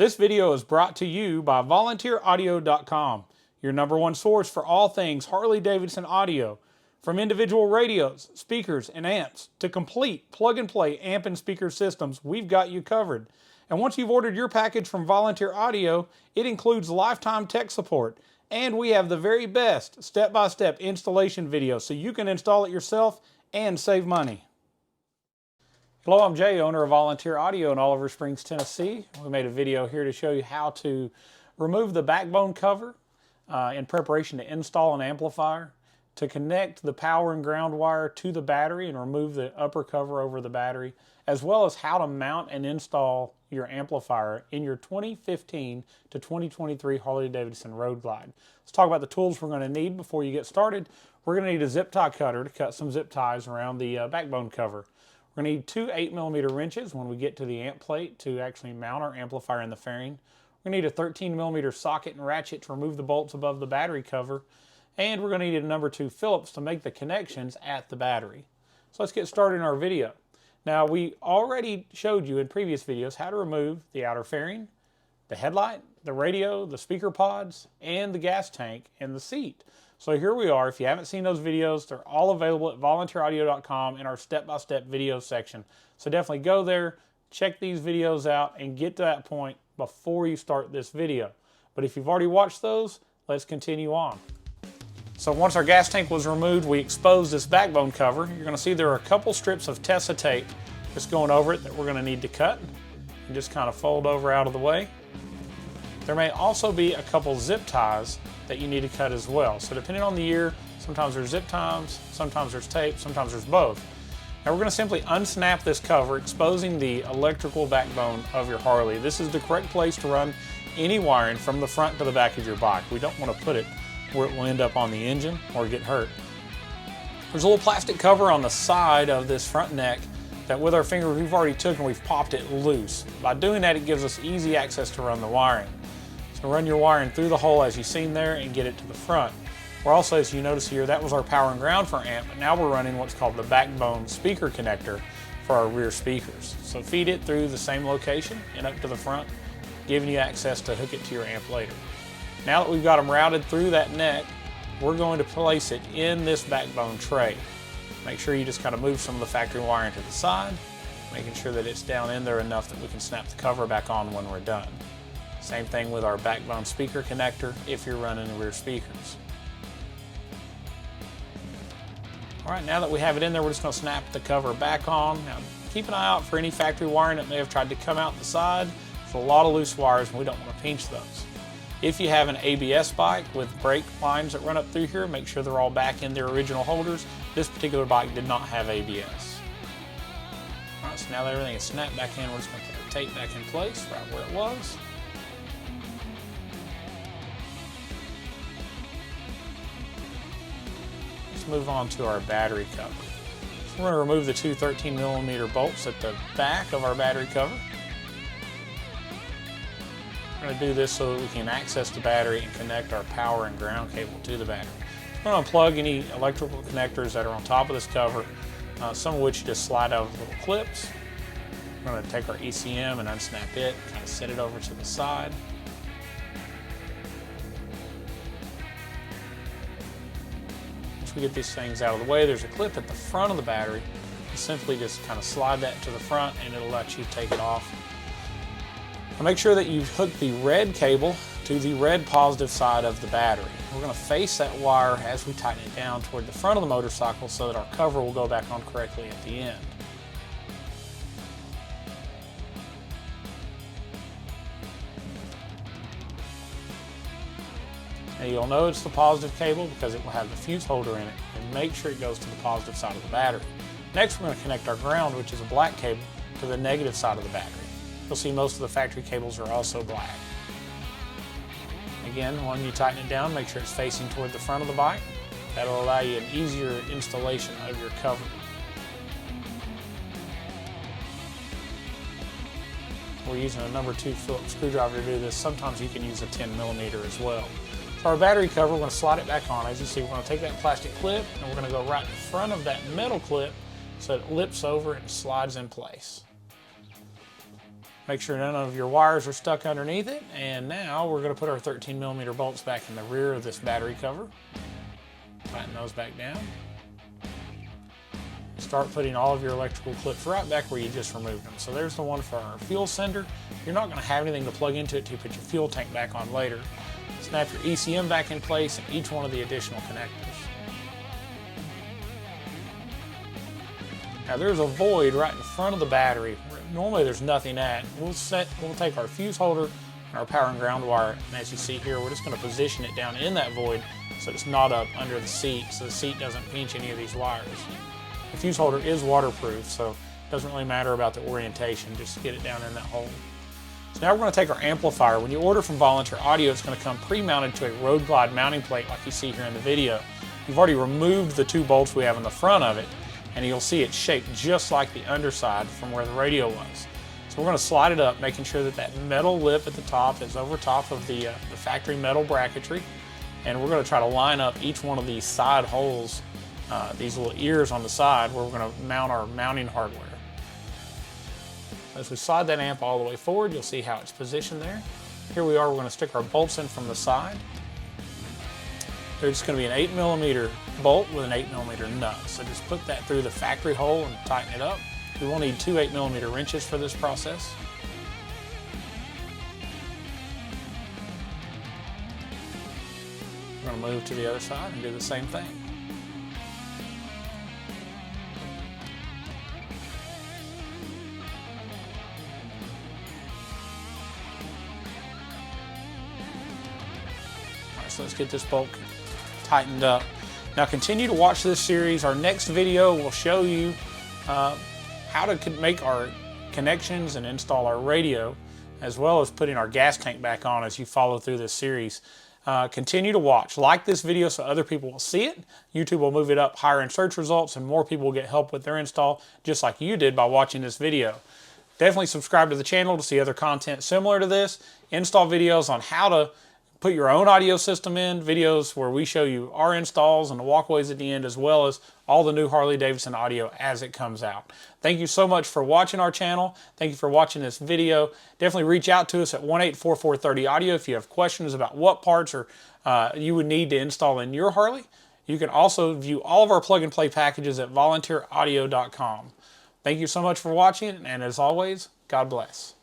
This video is brought to you by volunteeraudio.com, your #1 source for all things Harley Davidson audio. From individual radios, speakers, and amps to complete plug-and-play amp and speaker systems, we've got you covered. And once you've ordered your package from Volunteer Audio, it includes lifetime tech support. And we have the very best step-by-step installation video so you can install it yourself and save money. Hello, I'm Jay, owner of Volunteer Audio in Oliver Springs, Tennessee. We made a video here to show you how to remove the backbone cover in preparation to install an amplifier, to connect the power and ground wire to the battery and remove the upper cover over the battery, as well as how to mount and install your amplifier in your 2015 to 2023 Harley Davidson Road Glide. Let's talk about the tools we're going to need before you get started. We're going to need a zip tie cutter to cut some zip ties around the backbone cover. We're going to need two 8mm wrenches when we get to the amp plate to actually mount our amplifier in the fairing. We're going to need a 13mm socket and ratchet to remove the bolts above the battery cover. And we're going to need a #2 Phillips to make the connections at the battery. So let's get started in our video. Now, we already showed you in previous videos how to remove the outer fairing, the headlight, the radio, the speaker pods, and the gas tank and the seat. So here we are. If you haven't seen those videos, they're all available at volunteeraudio.com in our step-by-step video section. So definitely go there, check these videos out, and get to that point before you start this video. But if you've already watched those, let's continue on. So once our gas tank was removed, we exposed this backbone cover. You're going to see there are a couple strips of Tessa tape just going over it that we're going to need to cut and just kind of fold over out of the way. There may also be a couple zip ties that you need to cut as well. So depending on the year, sometimes there's zip ties, sometimes there's tape, sometimes there's both. Now we're going to simply unsnap this cover, exposing the electrical backbone of your Harley. This is the correct place to run any wiring from the front to the back of your bike. We don't want to put it where it will end up on the engine or get hurt. There's a little plastic cover on the side of this front neck that with our finger we've already took and we've popped it loose. By doing that, it gives us easy access to run the wiring. So run your wiring through the hole as you've seen there and get it to the front. We're also, as you notice here, that was our power and ground for our amp, but now we're running what's called the backbone speaker connector for our rear speakers. So feed it through the same location and up to the front, giving you access to hook it to your amp later. Now that we've got them routed through that neck, we're going to place it in this backbone tray. Make sure you just kind of move some of the factory wiring to the side, making sure that it's down in there enough that we can snap the cover back on when we're done. Same thing with our backbone speaker connector if you're running the rear speakers. All right, now that we have it in there, we're just going to snap the cover back on. Now, keep an eye out for any factory wiring that may have tried to come out the side. There's a lot of loose wires and we don't want to pinch those. If you have an ABS bike with brake lines that run up through here, make sure they're all back in their original holders. This particular bike did not have ABS. All right, so now that everything is snapped back in, we're just going to put the tape back in place right where it was. Let's move on to our battery cover. So we're going to remove the two 13mm bolts at the back of our battery cover. We're going to do this so that we can access the battery and connect our power and ground cable to the battery. We're going to unplug any electrical connectors that are on top of this cover, some of which just slide out of little clips. We're going to take our ECM and unsnap it, kind of set it over to the side. Once we get these things out of the way, there's a clip at the front of the battery. You simply just kind of slide that to the front and it'll let you take it off. Make sure that you hook the red cable to the red positive side of the battery. We're going to face that wire as we tighten it down toward the front of the motorcycle so that our cover will go back on correctly at the end. Now you'll know it's the positive cable because it will have the fuse holder in it, and make sure it goes to the positive side of the battery. Next, we're going to connect our ground, which is a black cable, to the negative side of the battery. You'll see most of the factory cables are also black. Again, when you tighten it down, make sure it's facing toward the front of the bike. That'll allow you an easier installation of your cover. We're using a #2 Phillips screwdriver to do this. Sometimes you can use a 10mm as well. For our battery cover, we're going to slide it back on. As you see, we're going to take that plastic clip and we're going to go right in front of that metal clip so it lips over and slides in place. Make sure none of your wires are stuck underneath it. And now we're going to put our 13mm bolts back in the rear of this battery cover. Tighten those back down. Start putting all of your electrical clips right back where you just removed them. So there's the one for our fuel sender. You're not going to have anything to plug into it to put your fuel tank back on later. Snap your ECM back in place and each one of the additional connectors. Now there's a void right in front of the battery. Normally there's nothing at. We'll take our fuse holder and our power and ground wire, and as you see here, we're just going to position it down in that void so it's not up under the seat, so the seat doesn't pinch any of these wires. The fuse holder is waterproof, so it doesn't really matter about the orientation, just get it down in that hole. So now we're going to take our amplifier. When you order from Volunteer Audio, it's going to come pre-mounted to a Road Glide mounting plate like you see here in the video. You've already removed the 2 bolts we have in the front of it, and you'll see it's shaped just like the underside from where the radio was. So we're going to slide it up, making sure that that metal lip at the top is over top of the factory metal bracketry, and we're going to try to line up each one of these side holes, these little ears on the side where we're going to mount our mounting hardware. As we slide that amp all the way forward, you'll see how it's positioned there. Here we are, we're going to stick our bolts in from the side. There's just going to be an 8mm bolt with an 8mm nut. So just put that through the factory hole and tighten it up. We will need 2 8mm wrenches for this process. We're going to move to the other side and do the same thing. All right, so let's get this bolt tightened up. Now continue to watch this series. Our next video will show you how to make our connections and install our radio, as well as putting our gas tank back on as you follow through this series. Continue to watch. Like this video so other people will see it. YouTube will move it up higher in search results and more people will get help with their install just like you did by watching this video. Definitely subscribe to the channel to see other content similar to this. Install videos on how to put your own audio system in, videos where we show you our installs and the walkways at the end, as well as all the new Harley Davidson audio as it comes out. Thank you so much for watching our channel. Thank you for watching this video. Definitely reach out to us at 1-844-30-AUDIO if you have questions about what parts you would need to install in your Harley. You can also view all of our plug-and-play packages at volunteeraudio.com. Thank you so much for watching, and as always, God bless.